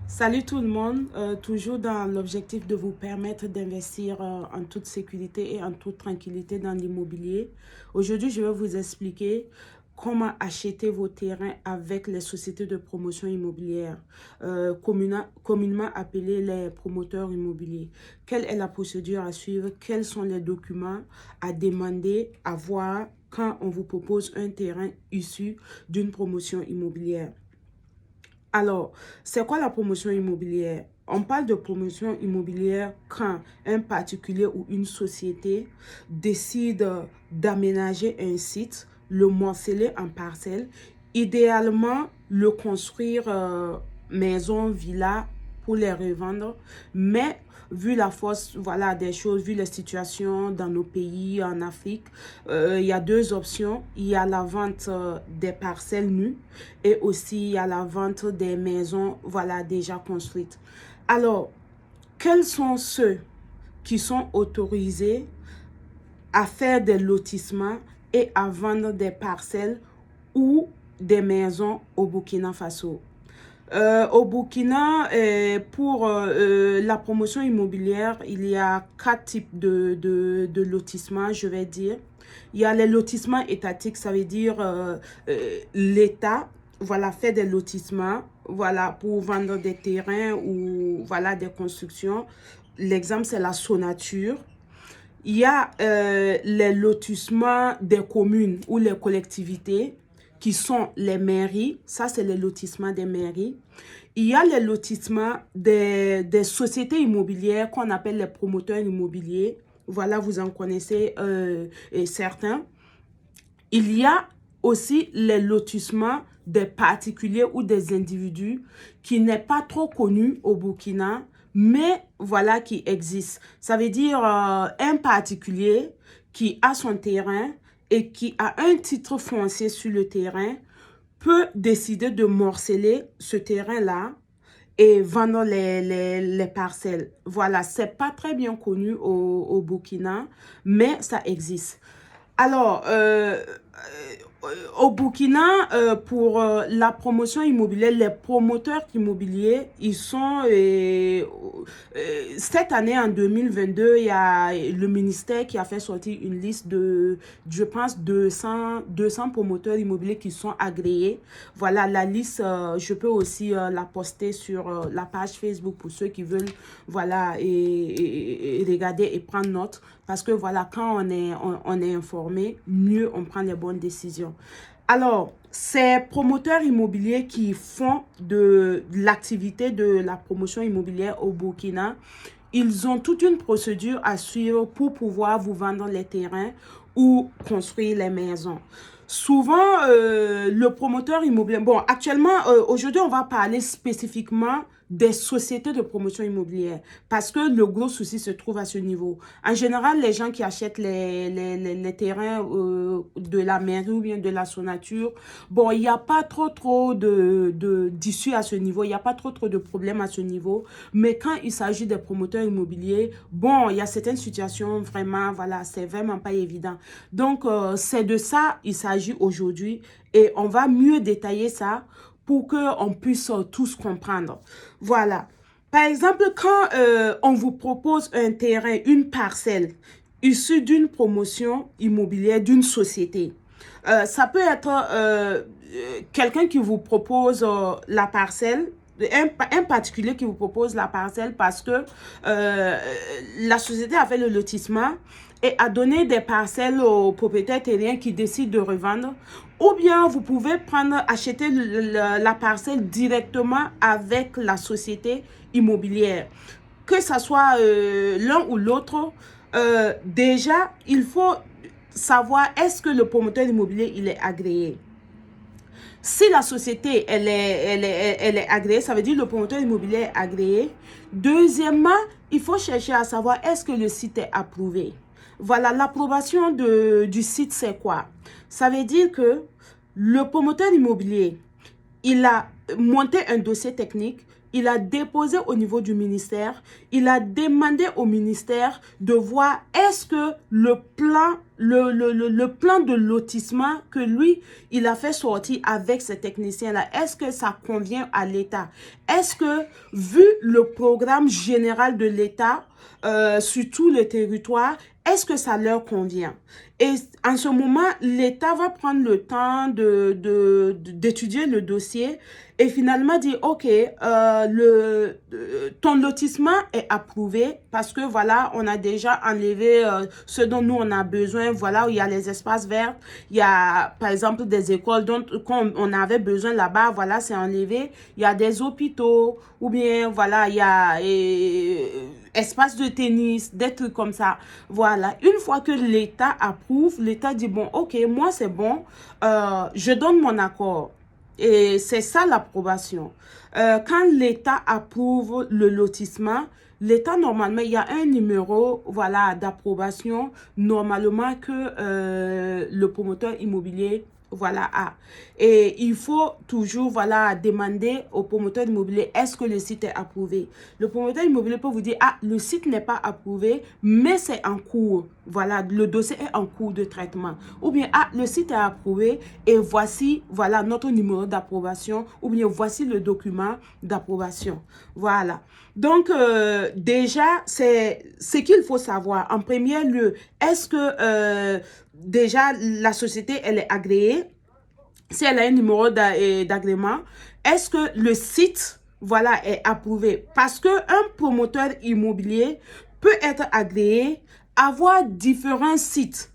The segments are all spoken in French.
Salut tout le monde, toujours dans l'objectif de vous permettre d'investir en toute sécurité et en toute tranquillité dans l'immobilier. Aujourd'hui, je vais vous expliquer comment acheter vos terrains avec les sociétés de promotion immobilière, communément appelées les promoteurs immobiliers. Quelle est la procédure à suivre? Quels sont les documents à demander, à voir quand on vous propose un terrain issu d'une promotion immobilière? Alors, c'est quoi la promotion immobilière? On parle de promotion immobilière quand un particulier ou une société décide d'aménager un site, le morceler en parcelles, idéalement le construire maison, villa pour les revendre, mais vu la force voilà, des choses, vu les situations dans nos pays, en Afrique, il y a deux options. Il y a la vente des parcelles nues et aussi il y a la vente des maisons voilà, déjà construites. Alors, quels sont ceux qui sont autorisés à faire des lotissements et à vendre des parcelles ou des maisons au Burkina Faso? Au Burkina, pour la promotion immobilière, il y a quatre types de lotissements, je vais dire. Il y a les lotissements étatiques, ça veut dire l'État voilà, fait des lotissements voilà, pour vendre des terrains ou voilà, des constructions. L'exemple, c'est la Sonature. Il y a les lotissements des communes ou les collectivités qui sont les mairies. Ça, c'est les lotissements des mairies. Il y a les lotissements des sociétés immobilières qu'on appelle les promoteurs immobiliers. Voilà, vous en connaissez certains. Il y a aussi les lotissements des particuliers ou des individus qui n'est pas trop connu au Burkina, mais voilà qui existe. Ça veut dire un particulier qui a son terrain et qui a un titre foncier sur le terrain peut décider de morceler ce terrain-là et vendre les parcelles. Voilà, c'est pas très bien connu au Burkina, mais ça existe. Alors, au Burkina, pour la promotion immobilière, les promoteurs immobiliers, ils sont... cette année, en 2022, il y a le ministère qui a fait sortir une liste de, je pense, 200 promoteurs immobiliers qui sont agréés. Voilà, la liste, je peux aussi la poster sur la page Facebook pour ceux qui veulent, voilà, et regarder et prendre note. Parce que, voilà, quand on est informé, mieux on prend les bonnes décisions. Alors, ces promoteurs immobiliers qui font de l'activité de la promotion immobilière au Burkina, ils ont toute une procédure à suivre pour pouvoir vous vendre les terrains ou construire les maisons. Souvent, le promoteur immobilier... Bon, actuellement, aujourd'hui, on va parler spécifiquement des sociétés de promotion immobilière parce que le gros souci se trouve à ce niveau. En général, les gens qui achètent les terrains de la mairie ou bien de la Sonature, bon, il n'y a pas trop d'issues à ce niveau, il n'y a pas trop de problèmes à ce niveau. Mais quand il s'agit des promoteurs immobiliers, bon, il y a certaines situations vraiment, voilà, c'est vraiment pas évident. Donc, c'est de ça il s'agit aujourd'hui et on va mieux détailler ça pour qu'on puisse tous comprendre. Voilà. Par exemple, quand on vous propose un terrain, une parcelle issue d'une promotion immobilière d'une société, ça peut être quelqu'un qui vous propose la parcelle, un particulier qui vous propose la parcelle parce que la société a fait le lotissement et a donné des parcelles aux propriétaires terriens qui décident de revendre. Ou bien vous pouvez acheter la parcelle directement avec la société immobilière. Que ce soit l'un ou l'autre, déjà, il faut savoir est-ce que le promoteur immobilier il est agréé. Si la société elle est agréée, ça veut dire le promoteur immobilier est agréé. Deuxièmement, il faut chercher à savoir est-ce que le site est approuvé. Voilà, l'approbation du site, c'est quoi? Ça veut dire que le promoteur immobilier, il a monté un dossier technique, il a déposé au niveau du ministère, il a demandé au ministère de voir est-ce que le plan, le plan de lotissement que lui, il a fait sortir avec ces techniciens-là, est-ce que ça convient à l'État? Est-ce que, vu le programme général de l'État sur tout le territoire, est-ce que ça leur convient? Et en ce moment, l'État va prendre le temps d'étudier le dossier et finalement dire, OK, ton lotissement est approuvé parce que voilà, on a déjà enlevé ce dont nous on a besoin. Voilà, où il y a les espaces verts, il y a par exemple des écoles dont on avait besoin là-bas, voilà, c'est enlevé. Il y a des hôpitaux ou bien voilà, il y a espace de tennis, des trucs comme ça. Voilà, une fois que l'État approuve, l'État dit, bon, OK, moi c'est bon, je donne mon accord. Et c'est ça l'approbation. Quand l'État approuve le lotissement, l'État, normalement, il y a un numéro voilà, d'approbation, normalement, que le promoteur immobilier voilà, a. Et il faut toujours voilà, demander au promoteur immobilier, est-ce que le site est approuvé? Le promoteur immobilier peut vous dire, ah, le site n'est pas approuvé, mais c'est en cours. Voilà, le dossier est en cours de traitement. Ou bien, ah, le site est approuvé et voici, voilà, notre numéro d'approbation. Ou bien, voici le document d'approbation. Voilà. Donc, déjà, c'est ce qu'il faut savoir. En premier lieu, est-ce que déjà la société, elle est agréée? Si elle a un numéro d'agrément, est-ce que le site, voilà, est approuvé? Parce qu'un promoteur immobilier peut être agréé, avoir différents sites.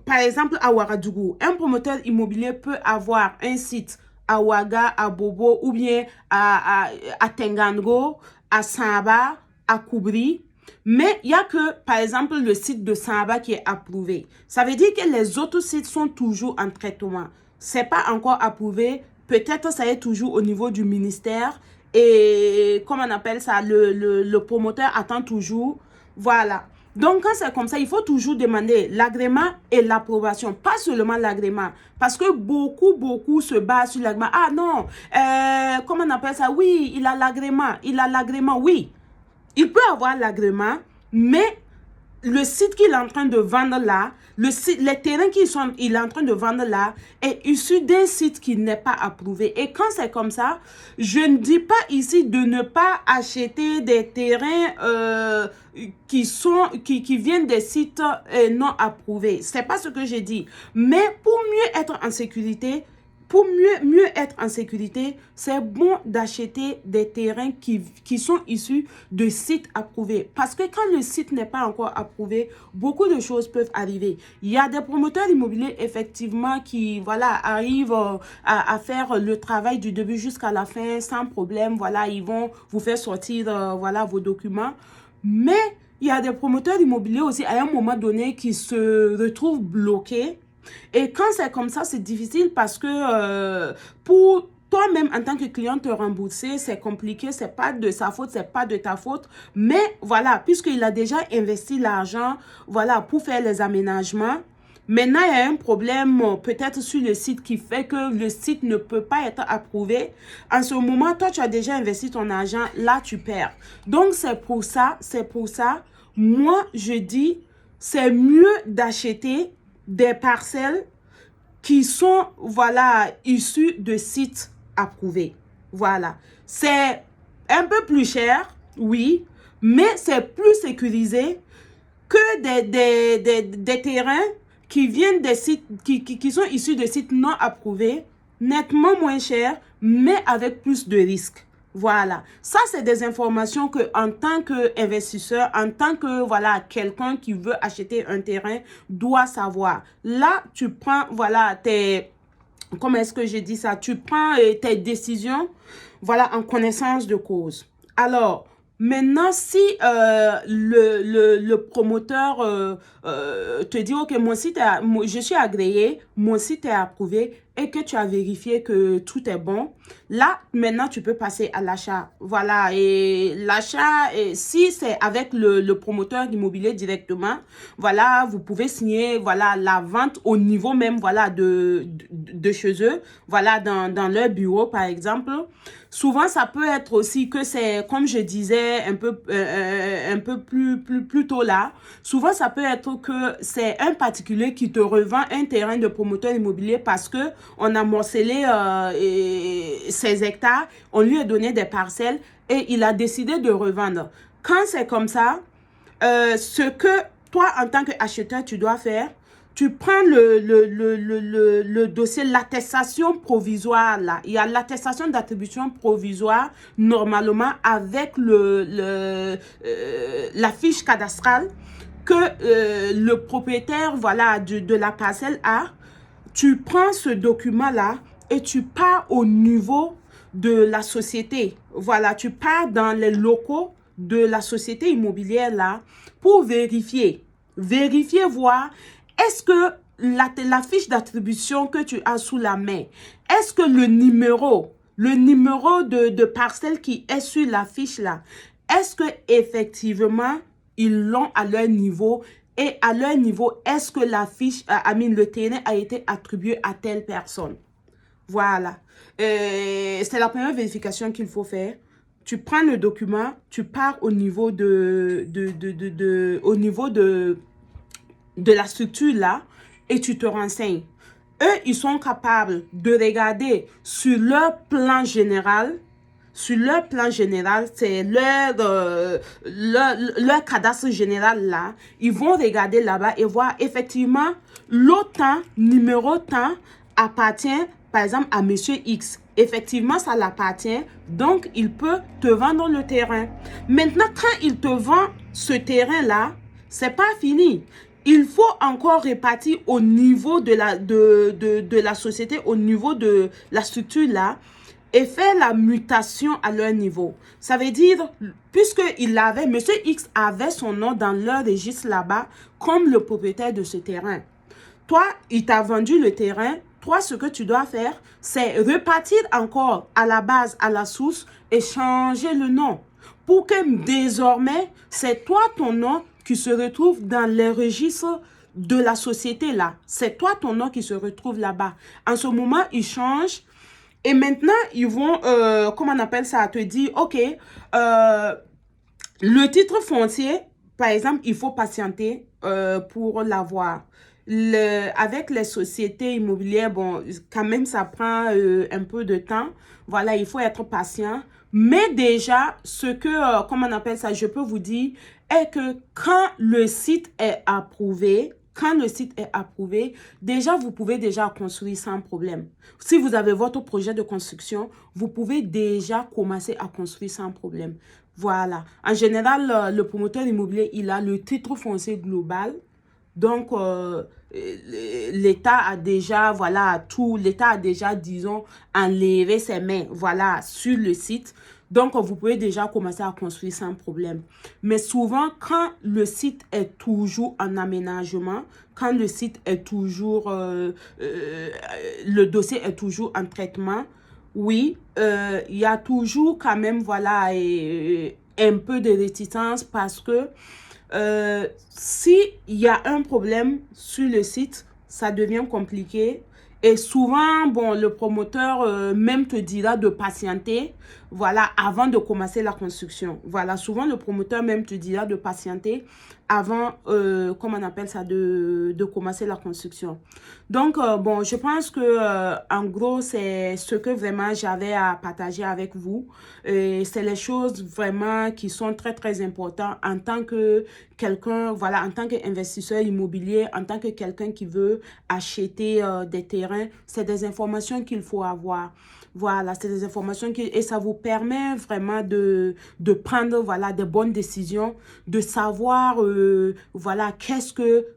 Par exemple, à Ouagadougou, un promoteur immobilier peut avoir un site à Ouaga, à Bobo, ou bien à Tengango, à Samba, à Koubri. Mais il n'y a que, par exemple, le site de Samba qui est approuvé. Ça veut dire que les autres sites sont toujours en traitement. Ce n'est pas encore approuvé. Peut-être ça est toujours au niveau du ministère. Et, comme on appelle ça, le promoteur attend toujours. Voilà. Donc, quand c'est comme ça, il faut toujours demander l'agrément et l'approbation. Pas seulement l'agrément. Parce que beaucoup se basent sur l'agrément. Ah non, comment on appelle ça? Oui, il a l'agrément. Il a l'agrément, oui. Il peut avoir l'agrément, mais le site qu'il est en train de vendre là, les terrains qu'il est en train de vendre là, est issu d'un site qui n'est pas approuvé. Et quand c'est comme ça, je ne dis pas ici de ne pas acheter des terrains qui viennent des sites non approuvés. C'est pas ce que j'ai dit. Mais pour mieux être en sécurité, c'est bon d'acheter des terrains qui sont issus de sites approuvés. Parce que quand le site n'est pas encore approuvé, beaucoup de choses peuvent arriver. Il y a des promoteurs immobiliers, effectivement, qui voilà, arrivent à faire le travail du début jusqu'à la fin sans problème. Voilà, ils vont vous faire sortir voilà, vos documents. Mais il y a des promoteurs immobiliers aussi, à un moment donné, qui se retrouvent bloqués. Et quand c'est comme ça, c'est difficile parce que pour toi-même, en tant que client, te rembourser, c'est compliqué, c'est pas de sa faute, c'est pas de ta faute. Mais voilà, puisqu'il a déjà investi l'argent, voilà, pour faire les aménagements. Maintenant, il y a un problème peut-être sur le site qui fait que le site ne peut pas être approuvé. En ce moment, toi, tu as déjà investi ton argent, là, tu perds. Donc, c'est pour ça, moi, je dis, c'est mieux d'acheter des parcelles qui sont, voilà, issues de sites approuvés. Voilà. C'est un peu plus cher, oui, mais c'est plus sécurisé que des terrains qui viennent des sites, qui sont issus de sites non approuvés, nettement moins chers, mais avec plus de risques. Voilà, ça c'est des informations que en tant qu'investisseur, en tant que voilà quelqu'un qui veut acheter un terrain doit savoir. Là, tu prends voilà comment est-ce que je dis ça? Tu prends tes décisions voilà en connaissance de cause. Alors, maintenant, si le promoteur te dit, OK, je suis agréé, mon site est approuvé, et que tu as vérifié que tout est bon, là, maintenant, tu peux passer à l'achat. Voilà, et l'achat, si c'est avec le promoteur immobilier directement, voilà, vous pouvez signer, voilà, la vente au niveau même, voilà, de chez eux, voilà, dans leur bureau, par exemple. Souvent, ça peut être aussi que c'est, comme je disais un peu plus tôt là, souvent, ça peut être que c'est un particulier qui te revend un terrain de promoteur immobilier parce que on a morcelé ses hectares, on lui a donné des parcelles et il a décidé de revendre. Quand c'est comme ça, ce que toi, en tant qu'acheteur, tu dois faire, tu prends le dossier, l'attestation provisoire là. Il y a l'attestation d'attribution provisoire normalement avec la fiche cadastrale que le propriétaire voilà, de la parcelle a. Tu prends ce document-là et tu pars au niveau de la société. Voilà, tu pars dans les locaux de la société immobilière là pour vérifier. Vérifier, voir, est-ce que la fiche d'attribution que tu as sous la main, est-ce que le numéro de parcelle qui est sur la fiche là, est-ce que effectivement ils l'ont à leur niveau? Et à leur niveau, est-ce que la fiche, le terrain a été attribué à telle personne? Voilà. C'est la première vérification qu'il faut faire. Tu prends le document, tu pars au niveau de la structure là et tu te renseignes. Eux, ils sont capables de regarder sur leur plan général. Sur leur plan général, c'est leur cadastre général là. Ils vont regarder là-bas et voir effectivement l'autant, numéro tant appartient par exemple à monsieur X. Effectivement, ça l'appartient. Donc, il peut te vendre le terrain. Maintenant, quand il te vend ce terrain-là, c'est pas fini. Il faut encore répartir au niveau de la société, au niveau de la structure là, et faire la mutation à leur niveau. Ça veut dire, puisqu'il avait, monsieur X avait son nom dans leur registre là-bas comme le propriétaire de ce terrain. Toi, il t'a vendu le terrain. Toi, ce que tu dois faire, c'est repartir encore à la base, à la source et changer le nom. Pour que désormais, c'est toi ton nom qui se retrouve dans les registres de la société là. C'est toi ton nom qui se retrouve là-bas. En ce moment, ils changent. Et maintenant, ils vont, comment on appelle ça, te dire, OK, le titre foncier, par exemple, il faut patienter pour l'avoir. Avec les sociétés immobilières, bon, quand même, ça prend un peu de temps. Voilà, il faut être patient. Mais déjà, ce que, comment on appelle ça, je peux vous dire, est que quand le site est approuvé, déjà, vous pouvez déjà construire sans problème. Si vous avez votre projet de construction, vous pouvez déjà commencer à construire sans problème. Voilà. En général, le promoteur immobilier, il a le titre foncier global. Donc, l'État a déjà, voilà, l'État a déjà, disons, enlevé ses mains, voilà, sur le site. Donc, vous pouvez déjà commencer à construire sans problème. Mais souvent, quand le site est toujours en aménagement, quand le site est toujours, le dossier est toujours en traitement, oui, il y a toujours quand même, voilà, un peu de réticence parce que s'il y a un problème sur le site, ça devient compliqué. Et souvent, bon, le promoteur même te dira de patienter, voilà, avant de commencer la construction. Voilà, souvent le promoteur même te dira de patienter avant, comment on appelle ça, de commencer la construction. Donc, bon, je pense que, en gros, c'est ce que vraiment j'avais à partager avec vous. C'est les choses vraiment qui sont très, très importantes en tant que quelqu'un, voilà, en tant qu'investisseur immobilier, en tant que quelqu'un qui veut acheter des terrains. C'est des informations qu'il faut avoir. Voilà, c'est des informations et ça vous permet vraiment de prendre, voilà, des bonnes décisions, de savoir, voilà,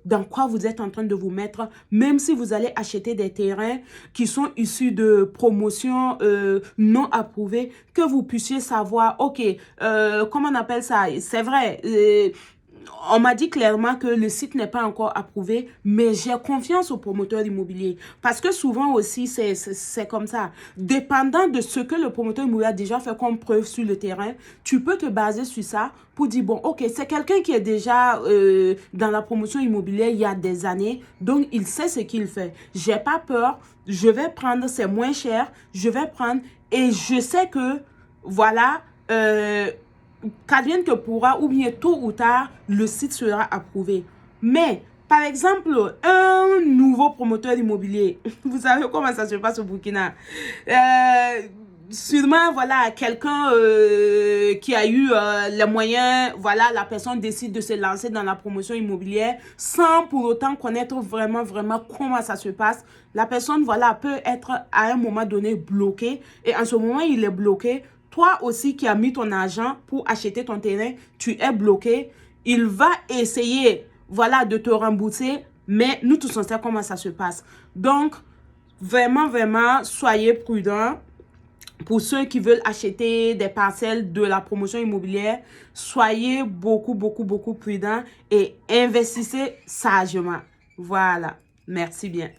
dans quoi vous êtes en train de vous mettre, même si vous allez acheter des terrains qui sont issus de promotions non approuvées, que vous puissiez savoir, OK, comment on appelle ça? C'est vrai, on m'a dit clairement que le site n'est pas encore approuvé, mais j'ai confiance aux promoteurs immobiliers. Parce que souvent aussi, c'est comme ça. Dépendant de ce que le promoteur immobilier a déjà fait comme preuve sur le terrain, tu peux te baser sur ça pour dire, bon, ok, c'est quelqu'un qui est déjà dans la promotion immobilière il y a des années, donc il sait ce qu'il fait. J'ai pas peur, je vais prendre, c'est moins cher, je vais prendre et je sais que, voilà, qu'advienne que pourra, ou bien tôt ou tard, le site sera approuvé. Mais, par exemple, un nouveau promoteur immobilier, vous savez comment ça se passe au Burkina. Sûrement, voilà, quelqu'un qui a eu les moyens, voilà, la personne décide de se lancer dans la promotion immobilière sans pour autant connaître vraiment, vraiment comment ça se passe. La personne, voilà, peut être à un moment donné bloquée et en ce moment, il est bloqué. Toi aussi qui as mis ton argent pour acheter ton terrain, tu es bloqué. Il va essayer, voilà, de te rembourser, mais nous tous on sait comment ça se passe. Donc, vraiment, vraiment, soyez prudents. Pour ceux qui veulent acheter des parcelles de la promotion immobilière, soyez beaucoup, beaucoup, beaucoup prudents et investissez sagement. Voilà. Merci bien.